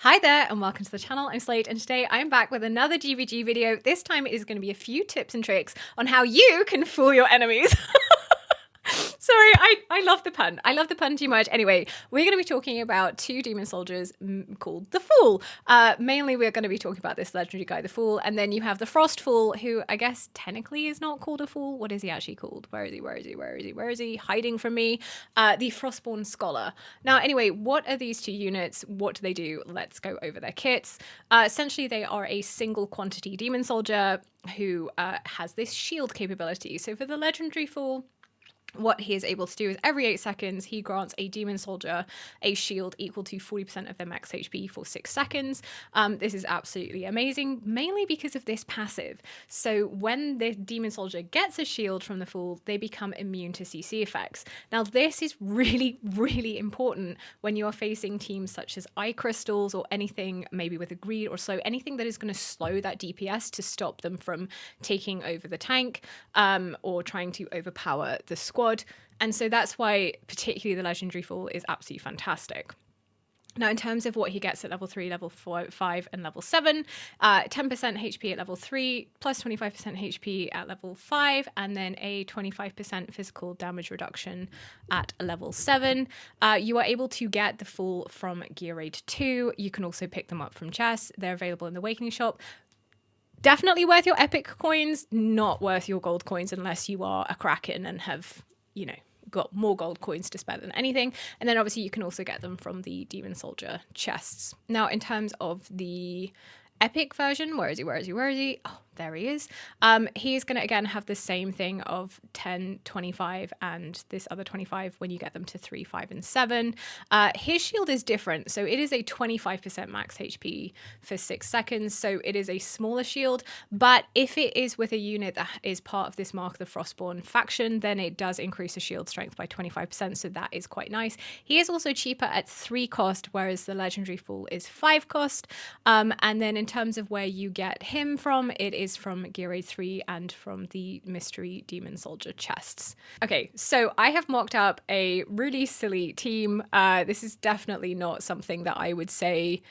Hi there and welcome to the channel. I'm Slate and today I'm back with another GvG video. This time it is going to be a few tips and tricks on how you can fool your enemies. Sorry, I love the pun. I love the pun too much. Anyway, we're going to be talking about two demon soldiers called the Fool. Mainly we're going to be talking about this legendary guy, the Fool, and then you have the Frost Fool, who I guess technically is not called a Fool. What is he actually called? Where is he? Hiding from me. The Frostborn Scholar. Now, anyway, what are these two units? What do they do? Let's go over their kits. Essentially, they are a single quantity demon soldier who has this shield capability. So for the legendary Fool, what he is able to do is every 8 seconds, he grants a demon soldier a shield equal to 40% of their max HP for 6 seconds. This is absolutely amazing, mainly because of this passive. So when the demon soldier gets a shield from the Fool, they become immune to CC effects. Now, this is really, really important when you are facing teams such as Eye Crystals or anything, maybe with a Greed or so, anything that is going to slow that DPS to stop them from taking over the tank or trying to overpower the squad. And so that's why particularly the legendary Fool is absolutely fantastic. Now, in terms of what he gets at level 3, level 5, and level 7, 10% HP at level 3, plus 25% HP at level 5, and then a 25% physical damage reduction at level 7. You are able to get the Fool from Gear Raid 2. You can also pick them up from chests. They're available in the Awakening Shop. Definitely worth your epic coins, not worth your gold coins unless you are a Kraken and have, you know, got more gold coins to spare than anything. And then obviously you can also get them from the Demon Soldier chests. Now, in terms of the epic version, where is he? Oh, there he is. He's going to again have the same thing of 10, 25, and this other 25 when you get them to 3, 5, and 7. His shield is different. So it is a 25% max HP for 6 seconds. So it is a smaller shield. But if it is with a unit that is part of this Mark the Frostborn faction, then it does increase the shield strength by 25%. So that is quite nice. He is also cheaper at 3 cost, whereas the legendary Fool is 5 cost. And then in terms of where you get him from, it is from Gear Raid 3 and from the Mystery Demon Soldier chests. Okay, so I have mocked up a really silly team. This is definitely not something that I would say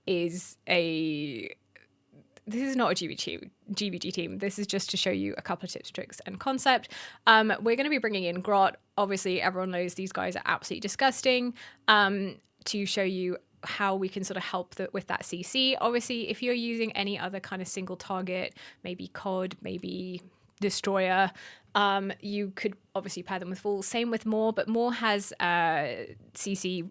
is a... This is not a GvG team. This is just to show you a couple of tips, tricks, and concept. We're going to be bringing in Grot. Obviously, everyone knows these guys are absolutely disgusting. To show you how we can sort of help with that CC. Obviously, if you're using any other kind of single target, maybe COD, maybe Destroyer, you could obviously pair them with Fool. Same with Maw, but Maw has CC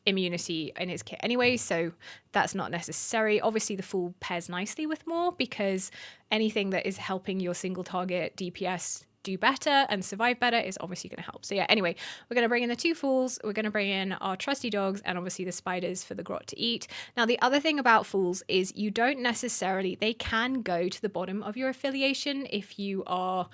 immunity in his kit anyway, so that's not necessary. Obviously, the Fool pairs nicely with Maw because anything that is helping your single target DPS do better and survive better is obviously going to help. So yeah, anyway, we're going to bring in the 2 Fools, we're going to bring in our trusty dogs, and obviously the spiders for the Grot to eat. Now, the other thing about Fools is you don't necessarily, they can go to the bottom of your affiliation if you are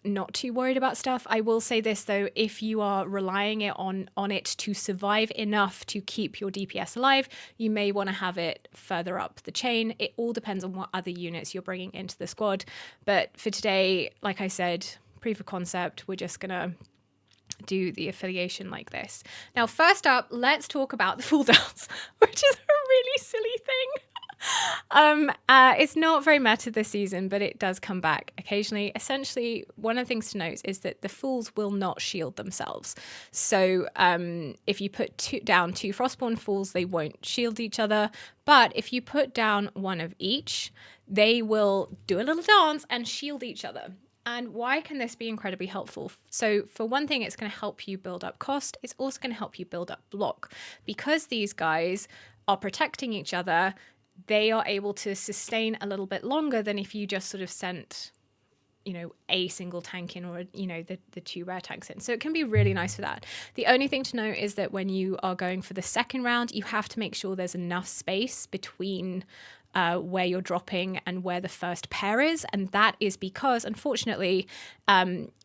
not too worried about stuff. I will say this though, if you are relying on it to survive enough to keep your DPS alive, you may want to have it further up the chain. It all depends on what other units you're bringing into the squad. But for today, like I said, proof of concept, we're just gonna do the affiliation like this. Now, first up, let's talk about the cooldowns, which is a really silly thing. It's not very meta this season, but it does come back occasionally. Essentially, one of the things to note is that the Fools will not shield themselves. So if you put down 2 Frostborn Fools, they won't shield each other. But if you put down one of each, they will do a little dance and shield each other. And why can this be incredibly helpful? So for one thing, it's going to help you build up cost. It's also going to help you build up block. Because these guys are protecting each other, they are able to sustain a little bit longer than if you just sort of sent, you know, a single tank in or, you know, the 2 rare tanks in. So it can be really nice for that. The only thing to note is that when you are going for the second round, you have to make sure there's enough space between where you're dropping and where the first pair is. And that is because, unfortunately,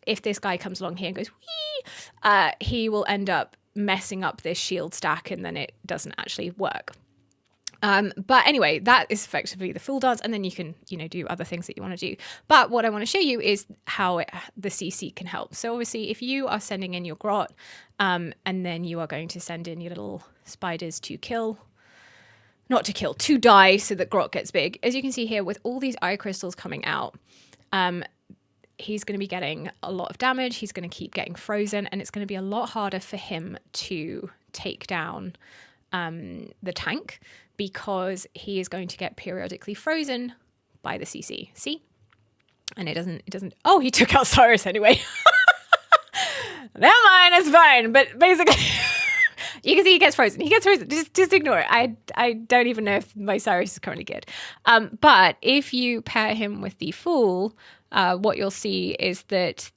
if this guy comes along here and goes, wee, he will end up messing up this shield stack and then it doesn't actually work. But anyway, that is effectively the Fool dance, and then you can, do other things that you want to do. But what I want to show you is how the CC can help. So obviously, if you are sending in your grot, and then you are going to send in your little spiders to die so that grot gets big. As you can see here, with all these eye crystals coming out, he's going to be getting a lot of damage. He's going to keep getting frozen, and it's going to be a lot harder for him to take down the tank, because he is going to get periodically frozen by the CC. See? And it doesn't, oh, he took out Cyrus anyway. Never mind, it's fine. But basically, you can see he gets frozen. Just ignore it. I don't even know if my Cyrus is currently good. But if you pair him with the Fool, what you'll see is that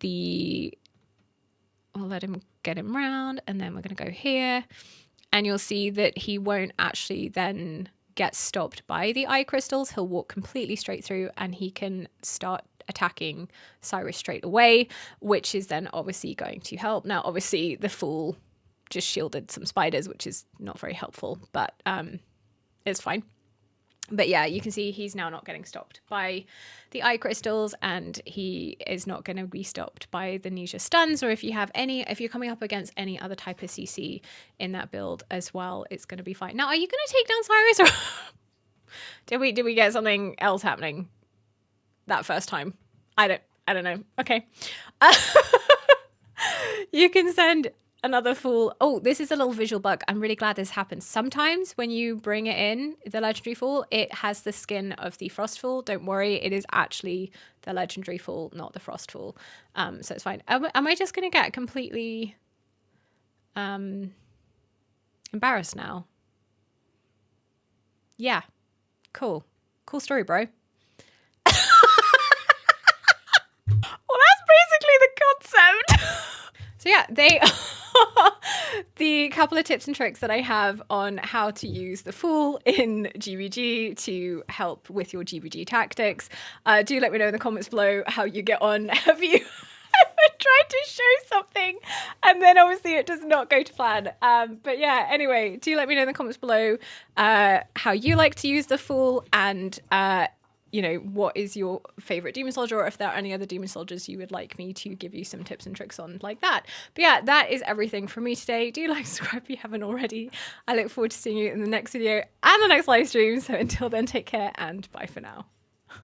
I'll let him get him round, and then we're going to go here. And you'll see that he won't actually then get stopped by the eye crystals. He'll walk completely straight through, and he can start attacking Cyrus straight away, which is then obviously going to help. Now, obviously, the Fool just shielded some spiders, which is not very helpful, but it's fine. But yeah, you can see he's now not getting stopped by the eye crystals, and he is not going to be stopped by the Ninja stuns, or if you're coming up against any other type of CC in that build as well, it's going to be fine. Now, are you going to take down Cyrus, or did we get something else happening that first time? I don't know. Okay. You can send another Fool. Oh, this is a little visual bug. I'm really glad this happens. Sometimes when you bring it in, the legendary Fool, it has the skin of the Frost Fool. Don't worry, it is actually the legendary Fool, not the Frost Fool. So it's fine. Am I just going to get completely embarrassed now? Yeah. Cool story, bro. Well, that's basically the concept. So yeah, they are the couple of tips and tricks that I have on how to use the Fool in GvG to help with your GvG tactics. Do let me know in the comments below how you get on. Have you ever tried to show something and then obviously it does not go to plan? But yeah, anyway, do let me know in the comments below how you like to use the Fool, and what is your favorite demon soldier, or if there are any other demon soldiers you would like me to give you some tips and tricks on like that. But yeah, that is everything from me today. Do like, subscribe if you haven't already. I look forward to seeing you in the next video and the next live stream. So until then, take care and bye for now.